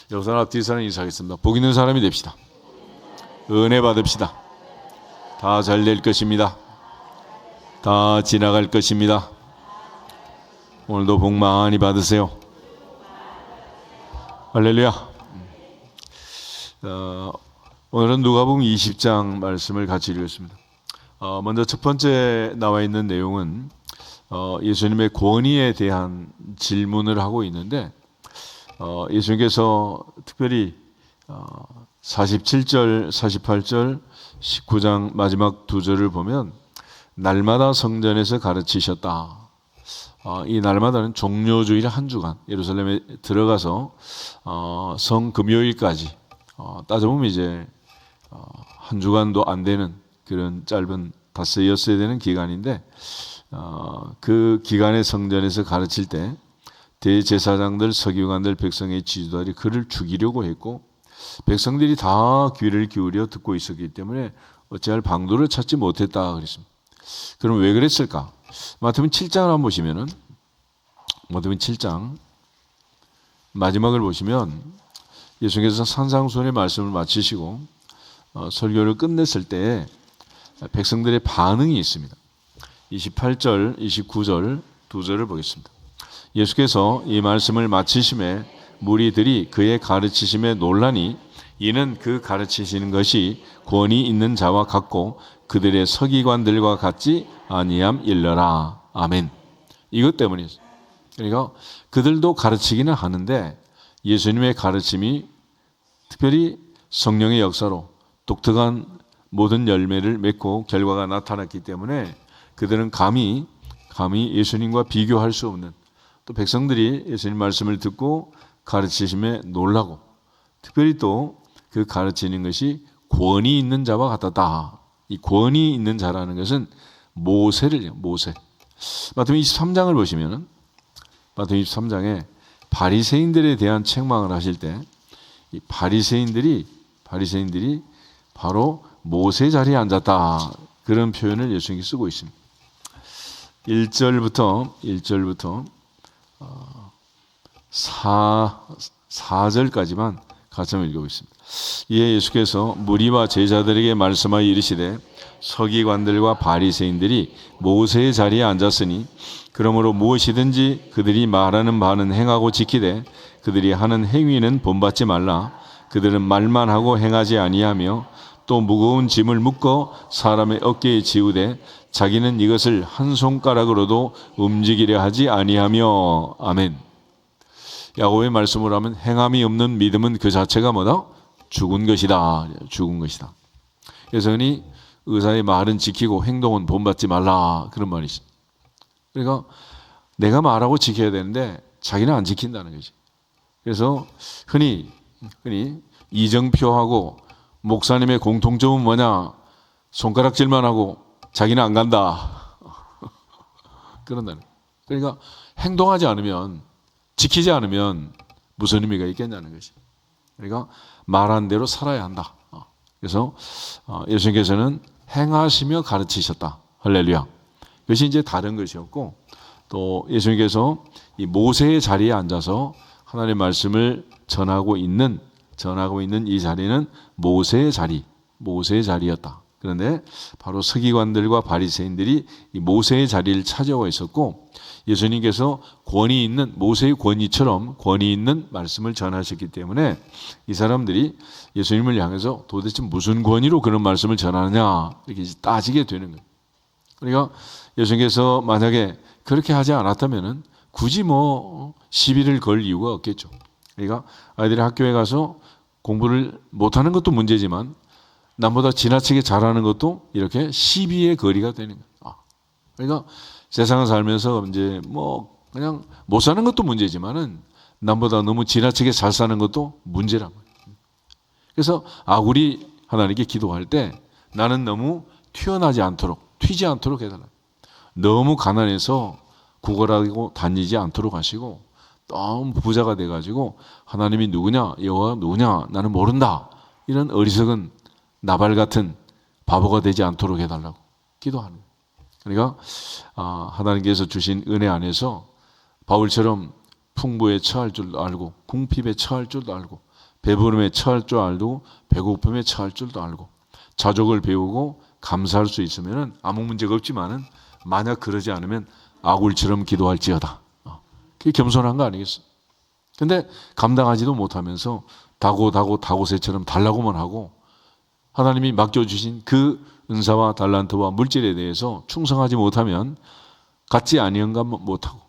여기서 앞뒤 사람 인사하겠습니다. 복 있는 사람이 됩시다. 은혜 받읍시다. 다 잘 될 것입니다. 다 지나갈 것입니다. 오늘도 복 많이 받으세요. 할렐루야. 오늘은 누가복음 20장 말씀을 같이 읽겠습니다. 먼저 첫 번째 나와 있는 내용은 예수님의 권위에 대한 질문을 하고 있는데, 예수님께서 특별히 47절, 48절, 19장 마지막 두 절을 보면 날마다 성전에서 가르치셨다. 이 날마다는 종료주일 한 주간 예루살렘에 들어가서 성 금요일까지 따져보면 이제 한 주간도 안 되는 그런 짧은 닷새였어야 되는 기간인데, 그 기간의 성전에서 가르칠 때 대제사장들, 서기관들, 백성의 지도자들이 그를 죽이려고 했고, 백성들이 다 귀를 기울여 듣고 있었기 때문에 어찌할 방도를 찾지 못했다 그랬습니다. 그럼 왜 그랬을까? 마태복음 7장을 한번 보시면은, 마태복음 7장 마지막을 보시면 예수님께서 산상수훈의 말씀을 마치시고 설교를 끝냈을 때 백성들의 반응이 있습니다. 28절, 29절 두 절을 보겠습니다. 예수께서 이 말씀을 마치심에 무리들이 그의 가르치심에 놀라니 이는 그 가르치시는 것이 권위 있는 자와 같고 그들의 서기관들과 같지 아니함 일러라. 아멘. 이것 때문이죠. 그러니까 그들도 가르치기는 하는데 예수님의 가르침이 특별히 성령의 역사로 독특한 모든 열매를 맺고 결과가 나타났기 때문에 그들은 감히 예수님과 비교할 수 없는, 또 백성들이 예수님 말씀을 듣고 가르치심에 놀라고 특별히 또 그 가르치는 것이 권위 있는 자와 같았다. 이 권위 있는 자라는 것은 모세. 마태복음 23장을 보시면은 마태복음 23장에 바리새인들에 대한 책망을 하실 때 이 바리새인들이 바로 모세 자리에 앉았다. 그런 표현을 예수님이 쓰고 있습니다. 1절부터 4절까지만 같이 한번 읽어보겠습니다. 이에 예수께서 무리와 제자들에게 말씀하여 이르시되 서기관들과 바리새인들이 모세의 자리에 앉았으니 그러므로 무엇이든지 그들이 말하는 바는 행하고 지키되 그들이 하는 행위는 본받지 말라. 그들은 말만 하고 행하지 아니하며 또 무거운 짐을 묶어 사람의 어깨에 지우되 자기는 이것을 한 손가락으로도 움직이려 하지 아니하며. 아멘. 야고보의 말씀으로 하면 행함이 없는 믿음은 그 자체가 뭐다? 죽은 것이다. 그래서 흔히 의사의 말은 지키고 행동은 본받지 말라, 그런 말이 있습니다. 그러니까 내가 말하고 지켜야 되는데 자기는 안 지킨다는 거지. 그래서 흔히 이정표하고 목사님의 공통점은 뭐냐? 손가락질만 하고 자기는 안 간다. 그런다는 거예요. 그러니까 행동하지 않으면, 지키지 않으면 무슨 의미가 있겠냐는 것이. 그러니까 말한 대로 살아야 한다. 그래서 예수님께서는 행하시며 가르치셨다. 할렐루야. 그것이 이제 다른 것이었고, 또 예수님께서 이 모세의 자리에 앉아서 하나님의 말씀을 전하고 있는 이 자리는 모세의 자리였다. 그런데 바로 서기관들과 바리새인들이 이 모세의 자리를 차지하고 있었고, 예수님께서 권위 있는, 모세의 권위처럼 권위 있는 말씀을 전하셨기 때문에 이 사람들이 예수님을 향해서 도대체 무슨 권위로 그런 말씀을 전하느냐 이렇게 따지게 되는 거예요. 그러니까 예수님께서 만약에 그렇게 하지 않았다면은 굳이 시비를 걸 이유가 없겠죠. 그러니까 아이들이 학교에 가서 공부를 못하는 것도 문제지만 남보다 지나치게 잘하는 것도 이렇게 시비의 거리가 되는 거예요. 그러니까 세상을 살면서 이제 그냥 못 사는 것도 문제지만은 남보다 너무 지나치게 잘 사는 것도 문제란 말이에요. 그래서 우리 하나님께 기도할 때 나는 너무 튀지 않도록 해달라. 너무 가난해서 구걸하고 다니지 않도록 하시고, 너무 부자가 돼가지고 하나님이 누구냐, 여호와가 누구냐 나는 모른다, 이런 어리석은 나발 같은 바보가 되지 않도록 해달라고 기도하는 거예요. 그러니까 하나님께서 주신 은혜 안에서 바울처럼 풍부에 처할 줄도 알고 궁핍에 처할 줄도 알고 배부름에 처할 줄 알고 배고픔에 처할 줄도 알고 자족을 배우고 감사할 수 있으면 아무 문제가 없지만은 만약 그러지 않으면 아굴처럼 기도할지어다. 그게 겸손한 거 아니겠어? 근데 감당하지도 못하면서 다고새처럼 달라고만 하고 하나님이 맡겨주신 그 은사와 달란트와 물질에 대해서 충성하지 못하면 갖지 아니한 것만 못하고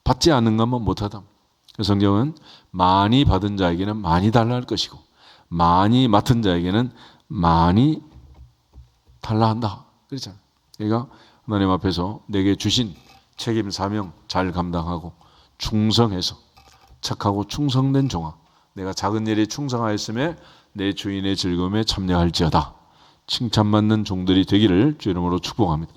받지 않는 것만 못하다. 성경은 많이 받은 자에게는 많이 달라 할 것이고 많이 맡은 자에게는 많이 달라 한다. 그렇잖아요. 그러니까 하나님 앞에서 내게 주신 책임 사명 잘 감당하고 충성해서 착하고 충성된 종아, 내가 작은 일에 충성하였음에 내 주인의 즐거움에 참여할지어다. 칭찬받는 종들이 되기를 주 이름으로 축복합니다.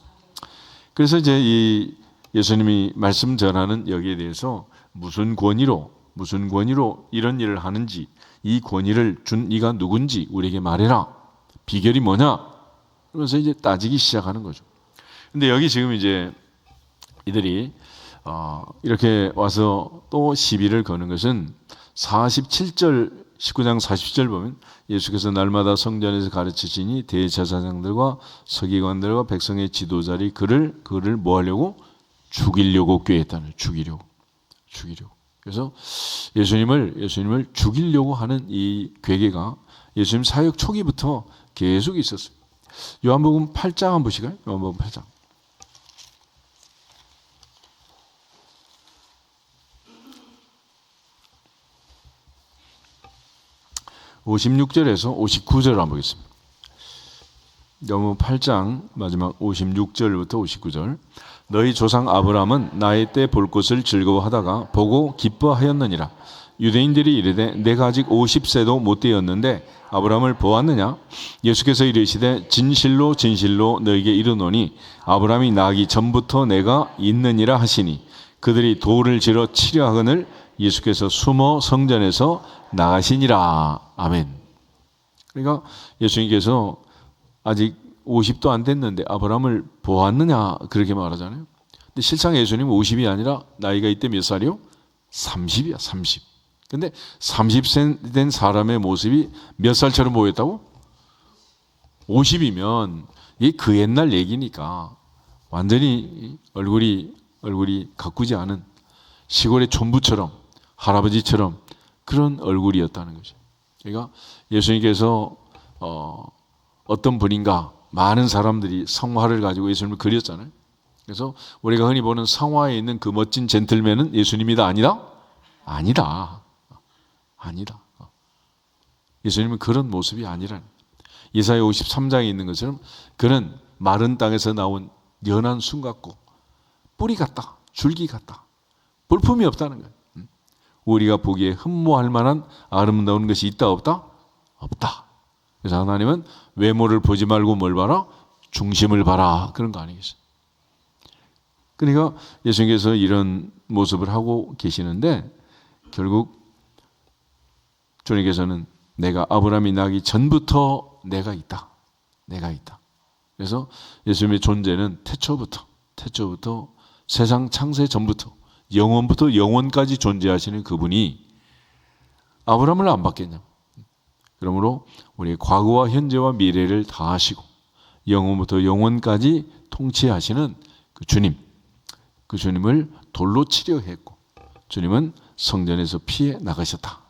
그래서 이제 이 예수님이 말씀 전하는 여기에 대해서 무슨 권위로 이런 일을 하는지, 이 권위를 준 이가 누군지 우리에게 말해라. 비결이 뭐냐? 그러면서 이제 따지기 시작하는 거죠. 근데 여기 지금 이제 이들이 이렇게 와서 또 시비를 거는 것은 47절 19장 40절 보면 예수께서 날마다 성전에서 가르치시니 대제사장들과 서기관들과 백성의 지도자들이 그를 뭐 하려고? 죽이려고 꾀했다는, 죽이려고. 그래서 예수님을 죽이려고 하는 이 괴계가 예수님 사역 초기부터 계속 있었어요. 요한복음 8장 한번 보실까요? 요한복음 8장. 56절에서 59절을 한번 보겠습니다. 요한복음 8장 마지막 56절부터 59절. 너희 조상 아브라함은 나의 때 볼 것을 즐거워하다가 보고 기뻐하였느니라. 유대인들이 이르되 내가 아직 50세도 못 되었는데 아브라함을 보았느냐? 예수께서 이르시되 진실로 너에게 이르노니 아브라함이 나기 전부터 내가 있느니라 하시니 그들이 돌을 지러 치려 하거늘 예수께서 숨어 성전에서 나가시니라. 아멘. 그러니까 예수님께서 아직 50도 안 됐는데 아브라함을 보았느냐 그렇게 말하잖아요. 근데 실상 예수님은 50이 아니라 나이가 이때 몇 살이요? 30이야 30. 근데 30세 된 사람의 모습이 몇 살처럼 보였다고? 50이면 이게 그 옛날 얘기니까 완전히 얼굴이 가꾸지 않은 시골의 촌부처럼 할아버지처럼 그런 얼굴이었다는 거죠. 그러니까 예수님께서 어떤 분인가 많은 사람들이 성화를 가지고 예수님을 그렸잖아요. 그래서 우리가 흔히 보는 성화에 있는 그 멋진 젠틀맨은 예수님이다 아니다? 아니다. 예수님은 그런 모습이 아니라는. 이사야 53장에 있는 것처럼 그는 마른 땅에서 나온 연한 순 같고 뿌리 같다, 줄기 같다. 볼품이 없다는 거예요. 우리가 보기에 흠모할 만한 아름다운 것이 있다 없다? 없다. 그래서 하나님은 외모를 보지 말고 뭘 봐라? 중심을 봐라. 그런 거 아니겠어요? 그러니까 예수님께서 이런 모습을 하고 계시는데 결국 주님께서는 내가 아브라함이 나기 전부터 내가 있다. 그래서 예수님의 존재는 태초부터 세상 창세 전부터 영원부터 영원까지 존재하시는 그분이 아브라함을 안 받겠냐? 그러므로 우리의 과거와 현재와 미래를 다 하시고 영원부터 영원까지 통치하시는 그 주님을 돌로 치려 했고 주님은 성전에서 피해 나가셨다.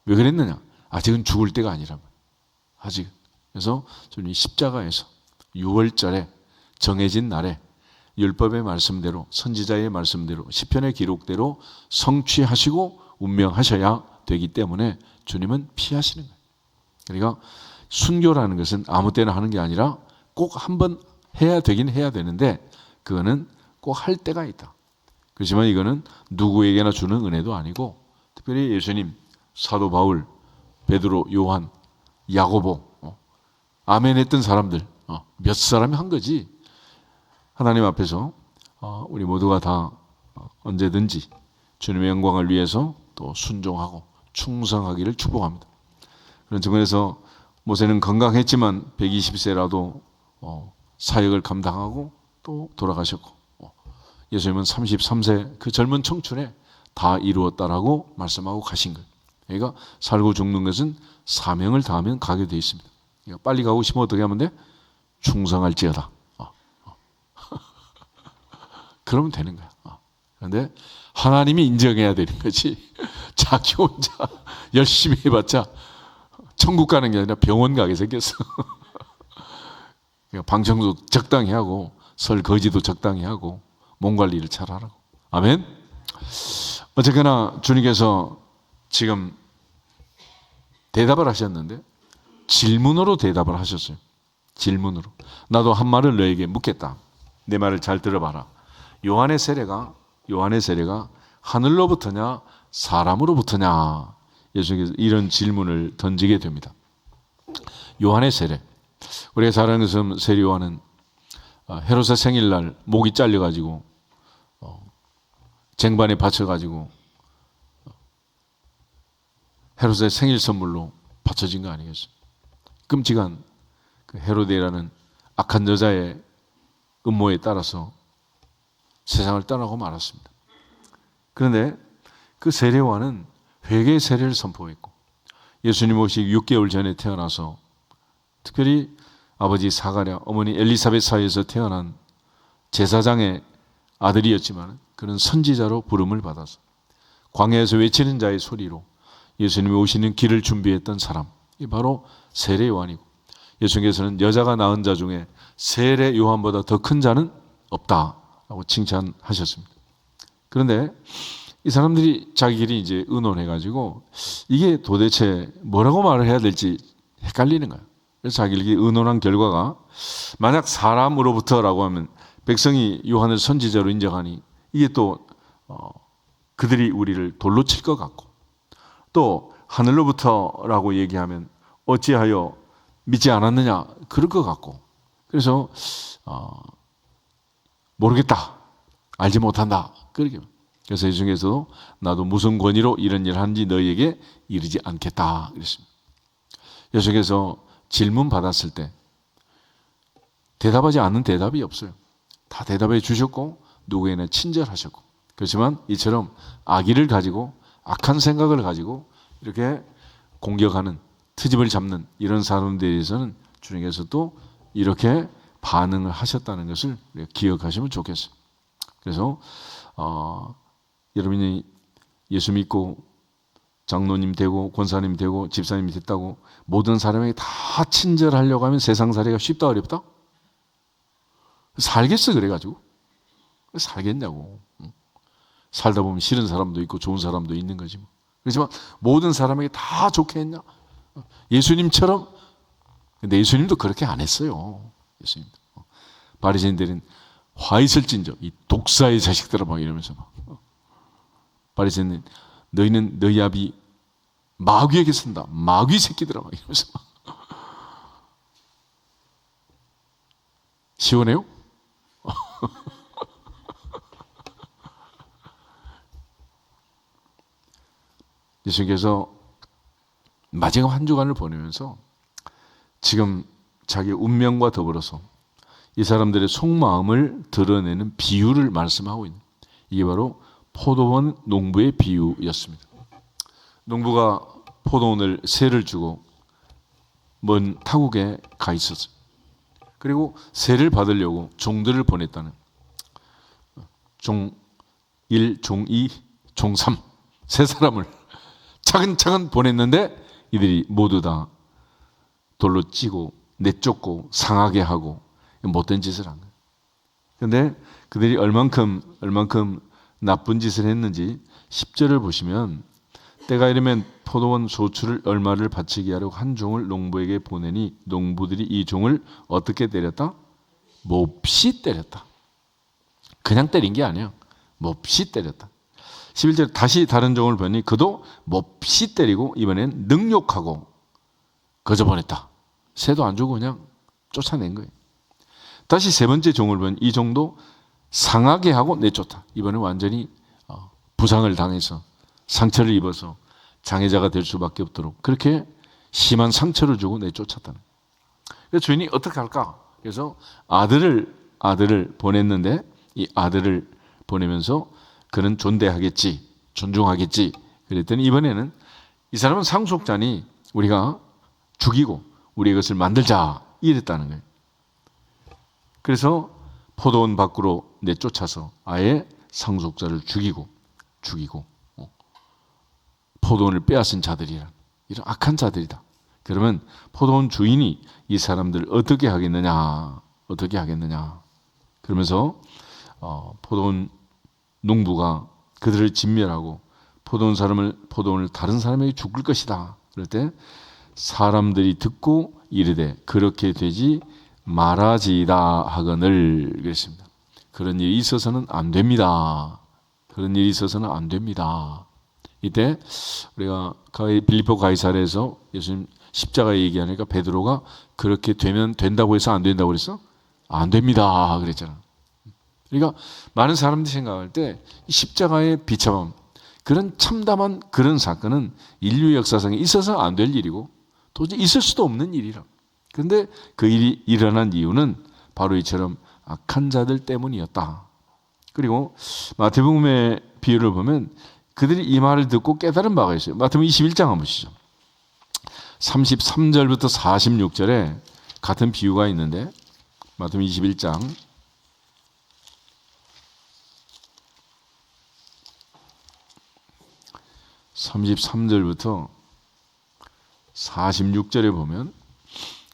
왜 그랬느냐? 아직은 죽을 때가 아니라면. 아직. 그래서 주님이 십자가에서 6월절에 정해진 날에 율법의 말씀대로 선지자의 말씀대로 시편의 기록대로 성취하시고 운명하셔야 되기 때문에 주님은 피하시는 거예요. 그러니까 순교라는 것은 아무 때나 하는 게 아니라 꼭 한번 해야 되긴 해야 되는데 그거는 꼭 할 때가 있다. 그렇지만 이거는 누구에게나 주는 은혜도 아니고 특별히 예수님, 사도 바울, 베드로, 요한, 야고보, 아멘 했던 사람들 몇 사람이 한 거지. 하나님 앞에서 우리 모두가 다 언제든지 주님의 영광을 위해서 또 순종하고 충성하기를 축복합니다. 그런 측면에서 모세는 건강했지만 120세라도 사역을 감당하고 또 돌아가셨고 예수님은 33세 그 젊은 청춘에 다 이루었다라고 말씀하고 가신 거예요. 그러니까 살고 죽는 것은 사명을 다하면 가게 되어 있습니다. 그러니까 빨리 가고 싶으면 어떻게 하면 돼? 충성할지어다. 그러면 되는 거야. 그런데 하나님이 인정해야 되는 거지. 자기 혼자 열심히 해봤자 천국 가는 게 아니라 병원 가게 생겼어. 그러니까 방청도 적당히 하고 설거지도 적당히 하고 몸 관리를 잘 하라고. 아멘. 어쨌거나 주님께서 지금 대답을 하셨는데 질문으로 대답을 하셨어요. 질문으로. 나도 한 말을 너에게 묻겠다. 내 말을 잘 들어봐라. 요한의 세례가 하늘로부터냐 사람으로부터냐, 예수님께서 이런 질문을 던지게 됩니다. 요한의 세례, 우리가 잘 아는 것은 세례 요한은 헤롯의 생일날 목이 잘려가지고 쟁반에 받쳐가지고 헤롯의 생일 선물로 바쳐진 거 아니겠어요? 끔찍한 그 헤로데라는 악한 여자의 음모에 따라서 세상을 떠나고 말았습니다. 그런데 그 세례요한은 회개의 세례를 선포했고 예수님 오시기 6개월 전에 태어나서 특별히 아버지 사가랴, 어머니 엘리사벳 사이에서 태어난 제사장의 아들이었지만 그는 선지자로 부름을 받아서 광야에서 외치는 자의 소리로 예수님이 오시는 길을 준비했던 사람, 이 바로 세례 요한이고, 예수님께서는 여자가 낳은 자 중에 세례 요한보다 더 큰 자는 없다라고 칭찬하셨습니다. 그런데 이 사람들이 자기끼리 이제 의논해가지고 이게 도대체 뭐라고 말을 해야 될지 헷갈리는 거예요. 그래서 자기끼리 의논한 결과가, 만약 사람으로부터라고 하면 백성이 요한을 선지자로 인정하니 이게 또 그들이 우리를 돌로 칠 것 같고, 또 하늘로부터라고 얘기하면 어찌하여 믿지 않았느냐 그럴 것 같고, 그래서 모르겠다, 알지 못한다, 그렇게. 그래서 이 중에서도 나도 무슨 권위로 이런 일을 하는지 너희에게 이르지 않겠다 그랬습니다. 예수께서 질문 받았을 때 대답하지 않는 대답이 없어요. 다 대답해 주셨고 누구에나 친절하셨고, 그렇지만 이처럼 악의를 가지고 악한 생각을 가지고 이렇게 공격하는, 트집을 잡는 이런 사람들에 대해서는 주님께서 또 이렇게 반응을 하셨다는 것을 기억하시면 좋겠어요. 그래서 여러분이 예수 믿고 장로님 되고 권사님 되고 집사님이 됐다고 모든 사람에게 다 친절하려고 하면 세상 살이가 쉽다 어렵다? 살겠어 그래가지고? 살겠냐고. 살다 보면 싫은 사람도 있고 좋은 사람도 있는 거지 뭐. 그렇지만 모든 사람에게 다 좋게 했냐? 예수님처럼. 근데 예수님도 그렇게 안 했어요. 예수님도. 바리새인들은 화 있을진저 이 독사의 자식들아 막 이러면서 막. 바리새인은 너희는 너희 아비 마귀에게 쓴다, 마귀 새끼들아 막 이러면서 막. 시원해요? 예수님께서 마지막 한 주간을 보내면서 지금 자기 운명과 더불어서 이 사람들의 속마음을 드러내는 비유를 말씀하고 있는, 이게 바로 포도원 농부의 비유였습니다. 농부가 포도원을 세를 주고 먼 타국에 가 있었어요. 그리고 세를 받으려고 종들을 보냈다는, 종 1, 종 2, 종 3, 세 사람을 차근차근 보냈는데 이들이 모두 다 돌로 찌고 내쫓고 상하게 하고 못된 짓을 한 거예요. 그런데 그들이 얼만큼 나쁜 짓을 했는지 10절을 보시면, 때가 이르면 포도원 소출을 얼마를 바치게 하려고 한 종을 농부에게 보내니 농부들이 이 종을 어떻게 때렸다? 몹시 때렸다. 그냥 때린 게 아니에요. 몹시 때렸다. 11절 다시 다른 종을 보니 그도 몹시 때리고 이번엔 능욕하고 거저 보냈다. 새도 안 주고 그냥 쫓아낸 거예요. 다시 세 번째 종을 보니 이 종도 상하게 하고 내쫓다. 이번엔 완전히 부상을 당해서 상처를 입어서 장애자가 될 수밖에 없도록 그렇게 심한 상처를 주고 내쫓았다는 거예요. 그래서 주인이 어떻게 할까? 그래서 아들을 보냈는데 이 아들을 보내면서 그는 존대하겠지, 존중하겠지. 그랬더니 이번에는 이 사람은 상속자니 우리가 죽이고 우리 이것을 만들자 이랬다는 거예요. 그래서 포도원 밖으로 내쫓아서 아예 상속자를 죽이고 포도원을 빼앗은 자들이란 이런 악한 자들이다. 그러면 포도원 주인이 이 사람들을 어떻게 하겠느냐. 그러면서 포도원 농부가 그들을 진멸하고 포도원을 다른 사람에게 죽을 것이다. 그럴 때 사람들이 듣고 이르되 그렇게 되지 말아지이다 하거늘 그랬습니다. 그런 일이 있어서는 안 됩니다. 이때 우리가 빌립보 가이사랴에서 예수님 십자가 얘기하니까 베드로가 그렇게 되면 된다고 해서 안 된다고 그랬어? 안 됩니다 그랬잖아. 그러니까 많은 사람들이 생각할 때 십자가의 비참함, 그런 참담한 그런 사건은 인류 역사상에 있어서 안 될 일이고 도저히 있을 수도 없는 일이라. 그런데 그 일이 일어난 이유는 바로 이처럼 악한 자들 때문이었다. 그리고 마태복음의 비유를 보면 그들이 이 말을 듣고 깨달은 바가 있어요. 마태복음 21장 한번 보시죠. 33절부터 46절에 같은 비유가 있는데 마태복음 21장 33절부터 46절에 보면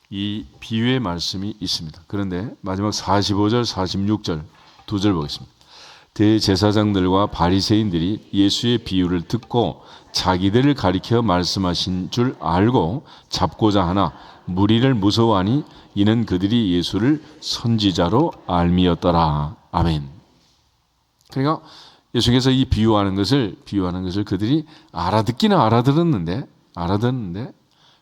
이 비유의 말씀이 있습니다. 그런데 마지막 45절, 46절 두 절 보겠습니다. 대제사장들과 바리새인들이 예수의 비유를 듣고 자기들을 가리켜 말씀하신 줄 알고 잡고자 하나 무리를 무서워하니 이는 그들이 예수를 선지자로 알미었더라. 아멘. 그러니까 예수께서 이 비유하는 것을 그들이 알아듣기는 알아들었는데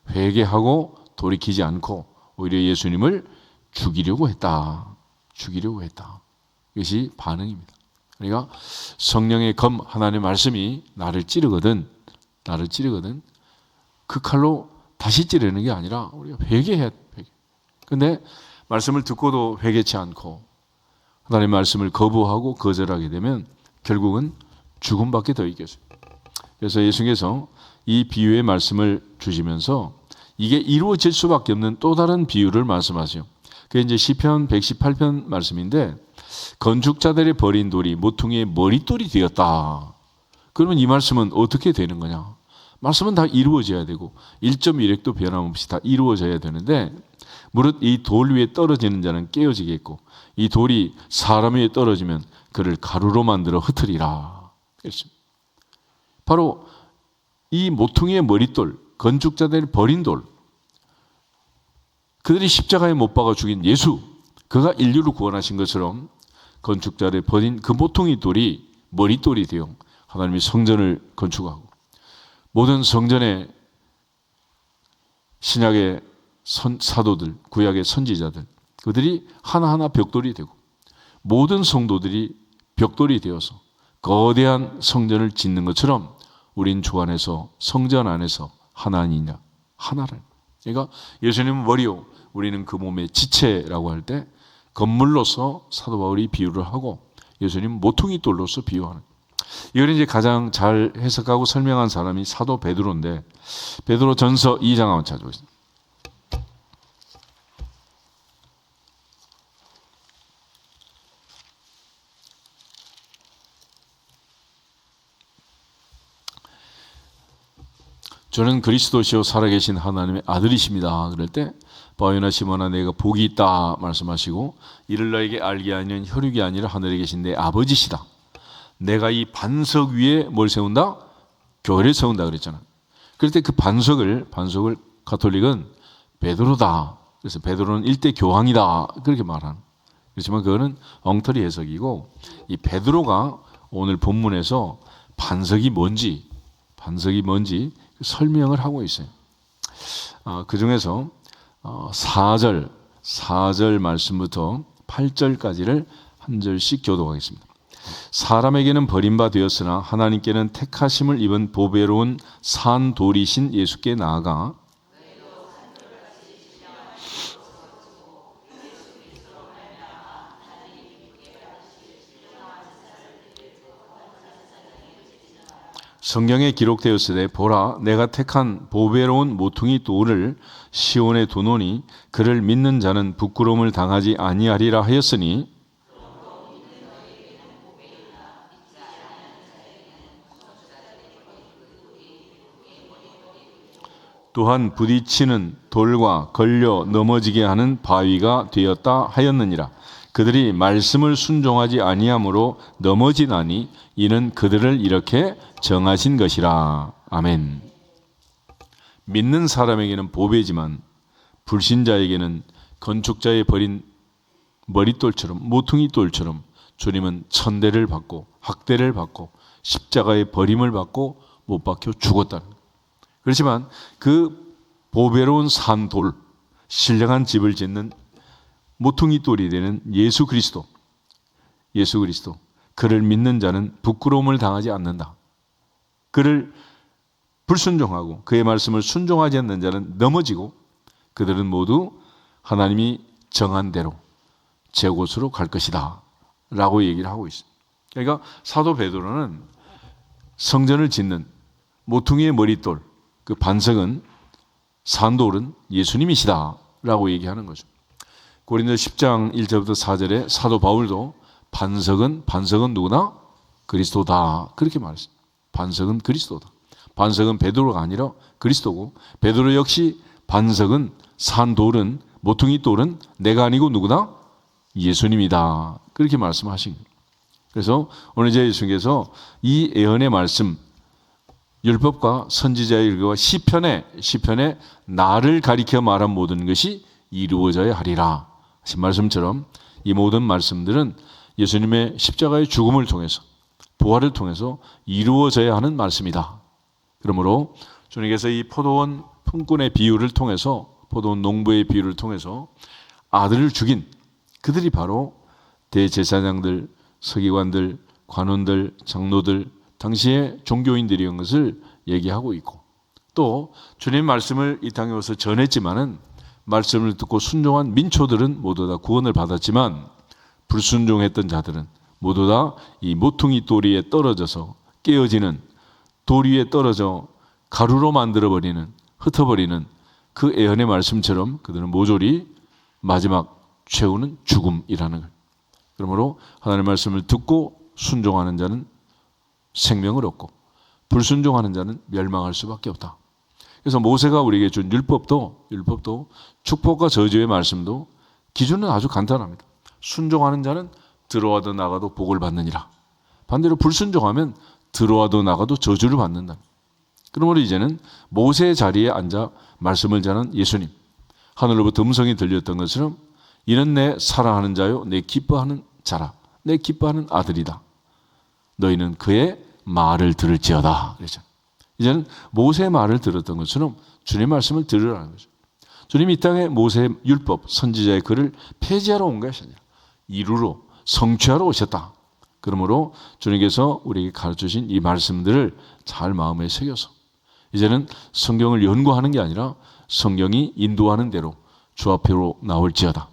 회개하고 돌이키지 않고 오히려 예수님을 죽이려고 했다. 이것이 반응입니다. 그러니까 성령의 검 하나님의 말씀이 나를 찌르거든 그 칼로 다시 찌르는 게 아니라 우리가 회개해야 돼. 그런데 말씀을 듣고도 회개치 않고 하나님의 말씀을 거부하고 거절하게 되면 결국은 죽음밖에 더 있겠어요. 그래서 예수께서 이 비유의 말씀을 주시면서 이게 이루어질 수밖에 없는 또 다른 비유를 말씀하세요. 그게 이제 시편 118편 말씀인데 건축자들이 버린 돌이 모퉁이의 머릿돌이 되었다. 그러면 이 말씀은 어떻게 되는 거냐? 말씀은 다 이루어져야 되고 1.1획도 변함없이 다 이루어져야 되는데 무릇 이 돌 위에 떨어지는 자는 깨어지겠고 이 돌이 사람 위에 떨어지면 그를 가루로 만들어 흩으리라. 바로 이 모퉁이의 머릿돌, 건축자들이 버린 돌, 그들이 십자가에 못 박아 죽인 예수, 그가 인류를 구원하신 것처럼 건축자들이 버린 그 모퉁이 돌이 머릿돌이 되어 하나님이 성전을 건축하고 모든 성전에 신약의 사도들, 구약의 선지자들, 그들이 하나하나 벽돌이 되고 모든 성도들이 벽돌이 되어서 거대한 성전을 짓는 것처럼 우린 주 안에서 성전 안에서 하나니냐 하나를. 그러니까 예수님은 머리요 우리는 그 몸의 지체라고 할 때 건물로서 사도 바울이 비유를 하고 예수님은 모퉁이 돌로서 비유하는. 이걸 이제 가장 잘 해석하고 설명한 사람이 사도 베드로인데 베드로 전서 2장 한번 찾아보겠습니다. 저는 그리스도시요 살아계신 하나님의 아들이십니다. 그럴 때 바요나 시몬아 내가 복이 있다 말씀하시고 이를 너에게 알게 하는 혈육이 아니라 하늘에 계신 내 아버지시다. 내가 이 반석 위에 뭘 세운다? 교회를 세운다 그랬잖아. 그럴 때 그 반석을 가톨릭은 베드로다. 그래서 베드로는 일대 교황이다 그렇게 말하는. 그렇지만 그거는 엉터리 해석이고 이 베드로가 오늘 본문에서 반석이 뭔지 설명을 하고 있어요. 그 중에서 4절 말씀부터 8절까지를 한 절씩 교독하겠습니다. 사람에게는 버림바 되었으나 하나님께는 택하심을 입은 보배로운 산 돌이신 예수께 나아가 성경에 기록되었으되 보라 내가 택한 보배로운 모퉁이 돌을 시온에 두노니 그를 믿는 자는 부끄러움을 당하지 아니하리라 하였으니 또한 부딪히는 돌과 걸려 넘어지게 하는 바위가 되었다 하였느니라. 그들이 말씀을 순종하지 아니함으로 넘어지나니 이는 그들을 이렇게 정하신 것이라. 아멘. 믿는 사람에게는 보배지만 불신자에게는 건축자의 버린 머릿돌처럼 모퉁이돌처럼 주님은 천대를 받고 학대를 받고 십자가의 버림을 받고 못 박혀 죽었다는 거예요. 그렇지만 그 보배로운 산돌, 신령한 집을 짓는 모퉁이돌이 되는 예수 그리스도, 그를 믿는 자는 부끄러움을 당하지 않는다. 그를 불순종하고 그의 말씀을 순종하지 않는 자는 넘어지고 그들은 모두 하나님이 정한 대로 제 곳으로 갈 것이다 라고 얘기를 하고 있습니다. 그러니까 사도 베드로는 성전을 짓는 모퉁이의 머릿돌, 그 반석은 산돌은 예수님이시다 라고 얘기하는 거죠. 고린도 10장 1절부터 4절에 사도 바울도 반석은 누구나? 그리스도다 그렇게 말했습니다. 반석은 그리스도다. 반석은 베드로가 아니라 그리스도고 베드로 역시 반석은 산돌은 모퉁이돌은 내가 아니고 누구나? 예수님이다 그렇게 말씀하신 거예요. 그래서 오늘 이제 예수님께서 이 예언의 말씀 율법과 선지자의 일과 시편에 나를 가리켜 말한 모든 것이 이루어져야 하리라 하신 말씀처럼 이 모든 말씀들은 예수님의 십자가의 죽음을 통해서 부활을 통해서 이루어져야 하는 말씀이다. 그러므로 주님께서 이 포도원 품꾼의 비유를 통해서 포도원 농부의 비유를 통해서 아들을 죽인 그들이 바로 대제사장들, 서기관들, 관원들, 장로들 당시에 종교인들이었던 것을 얘기하고 있고 또 주님 말씀을 이 땅에 와서 전했지만은 말씀을 듣고 순종한 민초들은 모두 다 구원을 받았지만 불순종했던 자들은 모두 다 이 모퉁이 돌 위에 떨어져서 깨어지는 돌 위에 떨어져 가루로 만들어버리는 흩어버리는 그 예언의 말씀처럼 그들은 모조리 마지막 최후는 죽음이라는 거예요. 그러므로 하나님의 말씀을 듣고 순종하는 자는 생명을 얻고 불순종하는 자는 멸망할 수밖에 없다. 그래서 모세가 우리에게 준 율법도 축복과 저주의 말씀도 기준은 아주 간단합니다. 순종하는 자는 들어와도 나가도 복을 받느니라. 반대로 불순종하면 들어와도 나가도 저주를 받는다. 그러므로 이제는 모세의 자리에 앉아 말씀을 전한 예수님, 하늘로부터 음성이 들렸던 것처럼 이는 내 사랑하는 자요 내 기뻐하는 자라, 내 기뻐하는 아들이다. 너희는 그의 말을 들을지어다. 그랬죠. 이제는 모세의 말을 들었던 것처럼 주님의 말씀을 들으라는 거죠. 주님이 이 땅에 모세의 율법, 선지자의 글을 폐지하러 온 것이 아니라 이루러 성취하러 오셨다. 그러므로 주님께서 우리에게 가르쳐주신 이 말씀들을 잘 마음에 새겨서 이제는 성경을 연구하는 게 아니라 성경이 인도하는 대로 주 앞으로 나올지어다.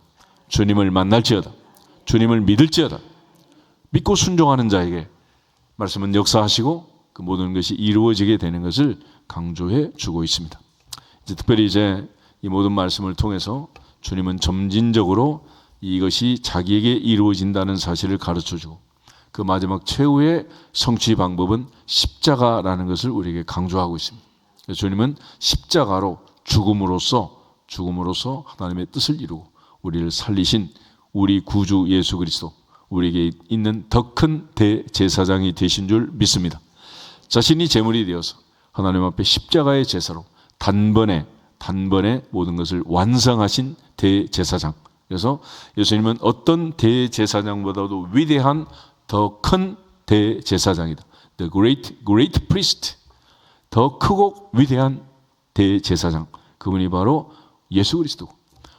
주님을 만날지어다. 주님을 믿을지어다. 믿고 순종하는 자에게 말씀은 역사하시고 그 모든 것이 이루어지게 되는 것을 강조해 주고 있습니다. 특별히 이제 이 모든 말씀을 통해서 주님은 점진적으로 이것이 자기에게 이루어진다는 사실을 가르쳐주고 그 마지막 최후의 성취 방법은 십자가라는 것을 우리에게 강조하고 있습니다. 주님은 십자가로 죽음으로써 하나님의 뜻을 이루고 우리를 살리신 우리 구주 예수 그리스도, 우리에게 있는 더 큰 대제사장이 되신 줄 믿습니다. 자신이 제물이 되어서 하나님 앞에 십자가의 제사로 단번에 모든 것을 완성하신 대제사장. 그래서 예수님은 어떤 대제사장보다도 위대한 더 큰 대제사장이다. The great priest. 더 크고 위대한 대제사장. 그분이 바로 예수 그리스도고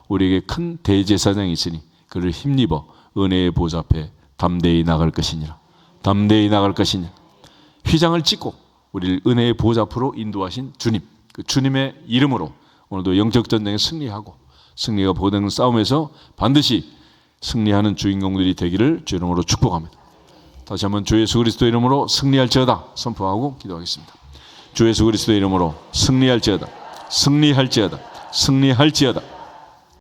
우리에게 큰 대제사장이 있으니 그를 힘입어 은혜의 보좌 앞에 담대히 나갈 것이니라. 담대히 나갈 것이니라. 휘장을 찢고 우리를 은혜의 보좌 앞으로 인도하신 주님. 그 주님의 이름으로 오늘도 영적 전쟁에 승리하고 승리가 보되는 싸움에서 반드시 승리하는 주인공들이 되기를 주 이름으로 축복합니다. 다시 한번 주 예수 그리스도 이름으로 승리할지어다 선포하고 기도하겠습니다. 주 예수 그리스도 이름으로 승리할지어다, 승리할지어다, 승리할지어다.